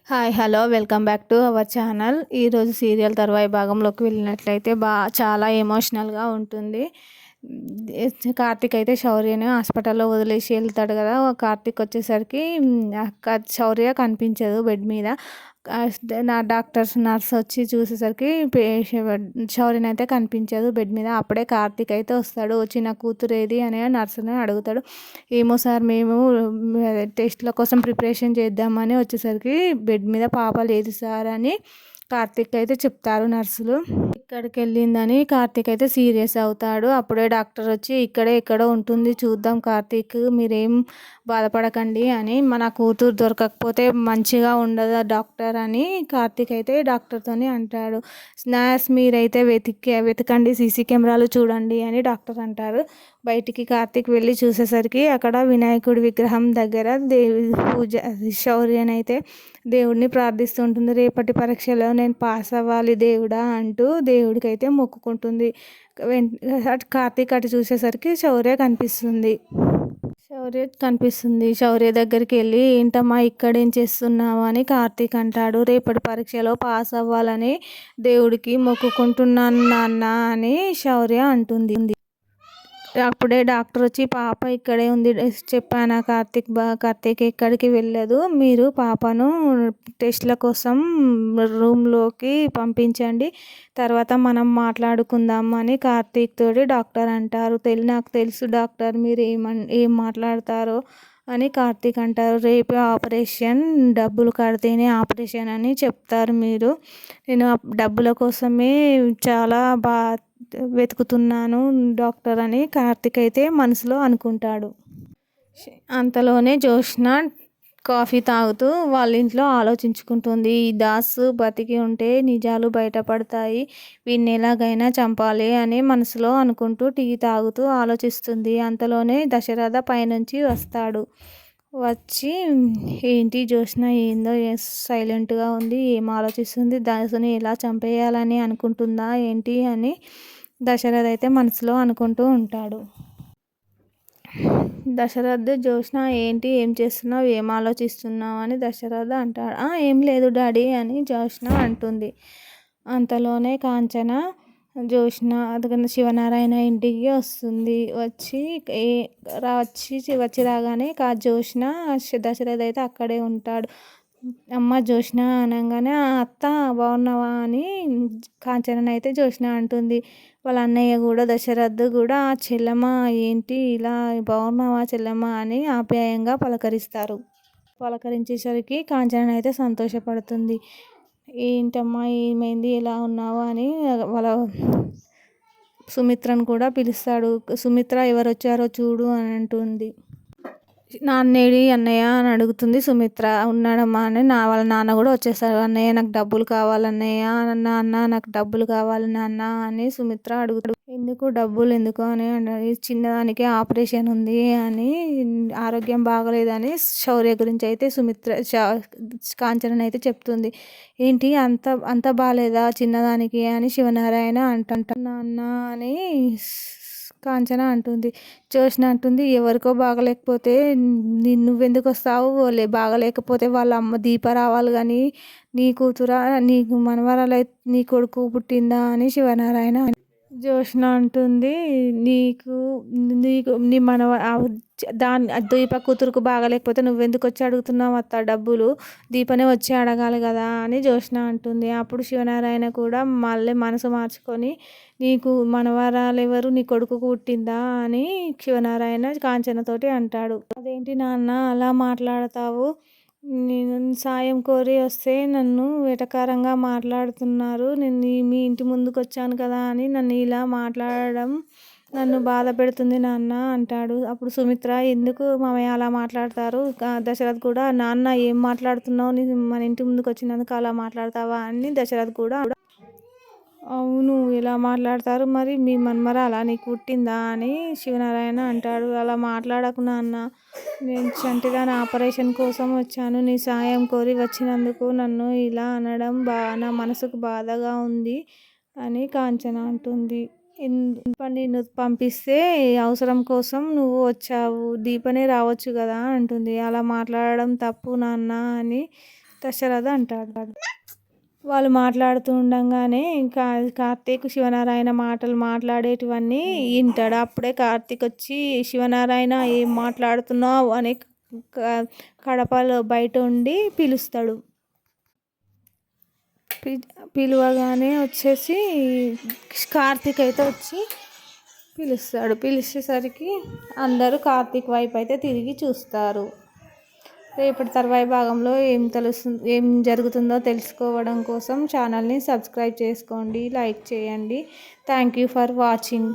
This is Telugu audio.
Hi hello welcome back to our channel. ఈరోజు సీరియల్ తర్వాయి భాగంలోకి వెళ్ళినట్లయితే చాలా ఎమోషనల్గా ఉంటుంది. కార్తీక్ అయితే శౌర్యని హాస్పిటల్లో వదిలేసి వెళ్తాడు కదా. కార్తీక్ వచ్చేసరికి శౌర్య కనిపించదు బెడ్ మీద. నా నర్స్ వచ్చి చూసేసరికి శౌర్యని అయితే కనిపించదు బెడ్ మీద. అప్పుడే కార్తీక్ అయితే వస్తాడు. వచ్చి నా కూతురు ఏది అని నర్సుని అడుగుతాడు. ఏమో సార్, మేము టెస్ట్ల కోసం ప్రిపరేషన్ చేద్దామని వచ్చేసరికి బెడ్ మీద పాప లేదు సార్ అని కార్తీక్ అయితే చెప్తారు నర్సులు. ఇక్కడికి వెళ్ళిందని కార్తీక్ అయితే సీరియస్ అవుతాడు. అప్పుడే డాక్టర్ వచ్చి ఇక్కడే ఎక్కడో ఉంటుంది, చూద్దాం కార్తీక్, మీరేం బాధపడకండి అని, మన కూతురు దొరకకపోతే మంచిగా ఉండదు డాక్టర్ అని కార్తీక్ అయితే డాక్టర్తోని అంటాడు. నర్స్ మీరైతే వెతకండి, సీసీ కెమెరాలు చూడండి అని డాక్టర్ అంటారు. బయటికి కార్తీక్ వెళ్ళి చూసేసరికి అక్కడ వినాయకుడి విగ్రహం దగ్గర పూజ శౌర్యనైతే దేవుడిని ప్రార్థిస్తుంటుంది. రేపటి పరీక్షలో నేను పాస్ అవ్వాలి దేవుడా అంటూ దేవుడికి అయితే మొక్కుకుంటుంది. కార్తీక్ అటు చూసేసరికి శౌర్య దగ్గరికి వెళ్ళి, ఏంటమ్మా ఇక్కడేం చేస్తున్నావు అని కార్తీక్ అంటాడు. రేపటి పరీక్షలో పాస్ అవ్వాలని దేవుడికి మొక్కుకుంటున్నాను నాన్న అని శౌర్య అంటుంది. అప్పుడే డాక్టర్ వచ్చి పాప ఇక్కడే ఉంది చెప్పానా కార్తీక్ ఎక్కడికి వెళ్ళదు, మీరు పాపను టెస్ట్ల కోసం రూమ్లోకి పంపించండి, తర్వాత మనం మాట్లాడుకుందాం అని కార్తీక్ తోటి డాక్టర్ అంటారు. నాకు తెలుసు డాక్టర్, మీరు ఏం మాట్లాడతారో అని కార్తీక్ అంటారు. రేపే ఆపరేషన్, డబ్బులు కడితేనే ఆపరేషన్ అని చెప్తారు మీరు. నేను డబ్బుల కోసమే చాలా వెతుకుతున్నాను డాక్టర్ అని కార్తీక్ అయితే మనసులో అనుకుంటాడు. అంతలోనే జ్యోత్స్న కాఫీ తాగుతూ వాళ్ళ ఇంట్లో ఆలోచించుకుంటుంది. ఈ దాసు బతికి ఉంటే నిజాలు బయటపడతాయి, వీడిని ఎలాగైనా చంపాలి అని మనసులో అనుకుంటూ టీ తాగుతూ ఆలోచిస్తుంది. అంతలోనే దశరథ పైనుంచి వస్తాడు. వచ్చి, ఏంటి జ్యోత్స్న ఏందో సైలెంట్గా ఉంది, ఏం ఆలోచిస్తుంది, దాసుని ఎలా చంపేయాలని అనుకుంటుందా ఏంటి అని దశరథ్ అయితే మనసులో అనుకుంటూ ఉంటాడు. దశరథ్, జ్యోత్స్న ఏంటి, ఏం చేస్తున్నావు, ఏం ఆలోచిస్తున్నావు అని దశరథ అంటాడు. ఏం లేదు డాడీ అని జ్యోత్స్న అంటుంది. అంతలోనే కాంచన జ్యోత్స్న అందుకని శివనారాయణ ఇంటికి వస్తుంది. వచ్చి రాగానే జ్యోత్స్న దశరథ అయితే అక్కడే ఉంటాడు. అమ్మ జ్యోత్స్న అనగానే, అత్త బాగున్నావా అని కాంచన అయితే జ్యోత్స్న అంటుంది. వాళ్ళ అన్నయ్య కూడా దశరథ్ కూడా, చెల్లమ్మ ఏంటి ఇలా బాగున్నావా చెల్లమ్మ అని ఆప్యాయంగా పలకరించేసరికి కాంచన అయితే సంతోషపడుతుంది. ఏంటమ్మా ఏమైంది, ఎలా ఉన్నావు అని వాళ్ళ సుమిత్రను కూడా పిలుస్తాడు. సుమిత్ర ఎవరు వచ్చారో చూడు అని అంటుంది. నాన్నేడి అన్నయ్య అని అడుగుతుంది సుమిత్ర. ఉన్నాడమ్మా అని వాళ్ళ నాన్న కూడా వచ్చేసారు. అన్నయ్య నాకు డబ్బులు కావాలన్నయ్య, నాన్న నాకు డబ్బులు కావాలి నాన్న అని సుమిత్ర అడుగుతాడు. ఎందుకు డబ్బులు ఎందుకు అని చిన్నదానికి ఆపరేషన్ ఉంది అని, ఆరోగ్యం బాగలేదని శౌర్య గురించి అయితే కాంచన అయితే చెప్తుంది. ఏంటి అంత బాగాలేదా చిన్నదానికి అని శివనారాయణ నాన్న అని కాంచన అంటుంది. జ్యోత్స్న అంటుంది, ఎవరికో బాగలేకపోతే నువ్వెందుకు వస్తావు, బాగలేకపోతే వాళ్ళ అమ్మ దీప రావాలి కానీ నీ కూతురా, నీకు మనవరాలు నీ కొడుకు పుట్టిందా అని శివనారాయణ. జ్యోత్స్న అంటుంది, నీకు నీ దీప కూతురుకు బాగలేకపోతే నువ్వెందుకు వచ్చి అడుగుతున్నావు అత్త డబ్బులు, దీపనే వచ్చి అడగాలి కదా అని జ్యోత్స్న అంటుంది. అప్పుడు శివనారాయణ కూడా మళ్ళీ మనసు మార్చుకొని, నీకు మనవరాలు ఎవరు, నీ కొడుకు పుట్టిందా అని శివనారాయణ కాంచనతోటి అంటాడు. అదేంటి నాన్న అలా మాట్లాడతావు, నేను సాయం కోరి వస్తే నన్ను వెటకారంగా మాట్లాడుతున్నారు, నేను మీ ఇంటి ముందుకు వచ్చాను కదా అని నన్ను ఇలా మాట్లాడడం నన్ను బాధ పెడుతుంది నాన్న అంటాడు. అప్పుడు సుమిత్ర, ఎందుకు మామయ్య అలా మాట్లాడతారు, దశరథ్ కూడా, నాన్న ఏం మాట్లాడుతున్నావు, మన ఇంటి ముందుకు వచ్చినందుకు అలా మాట్లాడతావా అని దశరథ్ కూడా, అవును ఎలా మాట్లాడతారు, మరి మీ మన్మరాలా నీకు పుట్టిందా అని శివనారాయణ అంటాడు. అలా మాట్లాడకు నాన్న, నేను చంటిదాని ఆపరేషన్ కోసం వచ్చాను, నీ సాయం కోరి వచ్చినందుకు నన్ను ఇలా అనడం నా మనసుకు బాధగా ఉంది అని కాంచన అంటుంది. నిన్ను పంపిస్తే అవసరం కోసం నువ్వు వచ్చావు, దీపనే రావచ్చు కదా అంటుంది. అలా మాట్లాడడం తప్పు నాన్న అని దశరథ అంటాడు. వాళ్ళు మాట్లాడుతూ ఉండంగానే ఇంకా కార్తీక్ శివనారాయణ మాటలు మాట్లాడేటివన్నీ వింటాడు. అప్పుడే కార్తీక్ వచ్చి శివనారాయణ ఏం మాట్లాడుతున్నావు అని కడపలో బయట ఉండి పిలుస్తాడు. పిలవగానే వచ్చేసి కార్తీక్ అయితే వచ్చి పిలుస్తాడు. పిలిచేసరికి అందరూ కార్తీక్ వైపు అయితే తిరిగి చూస్తారు. రేపటి తర్వాయి భాగంలో ఏం జరుగుతుందో తెలుసుకోవడం కోసం ఛానల్ని సబ్స్క్రైబ్ చేసుకోండి, లైక్ చేయండి. Thank you for watching.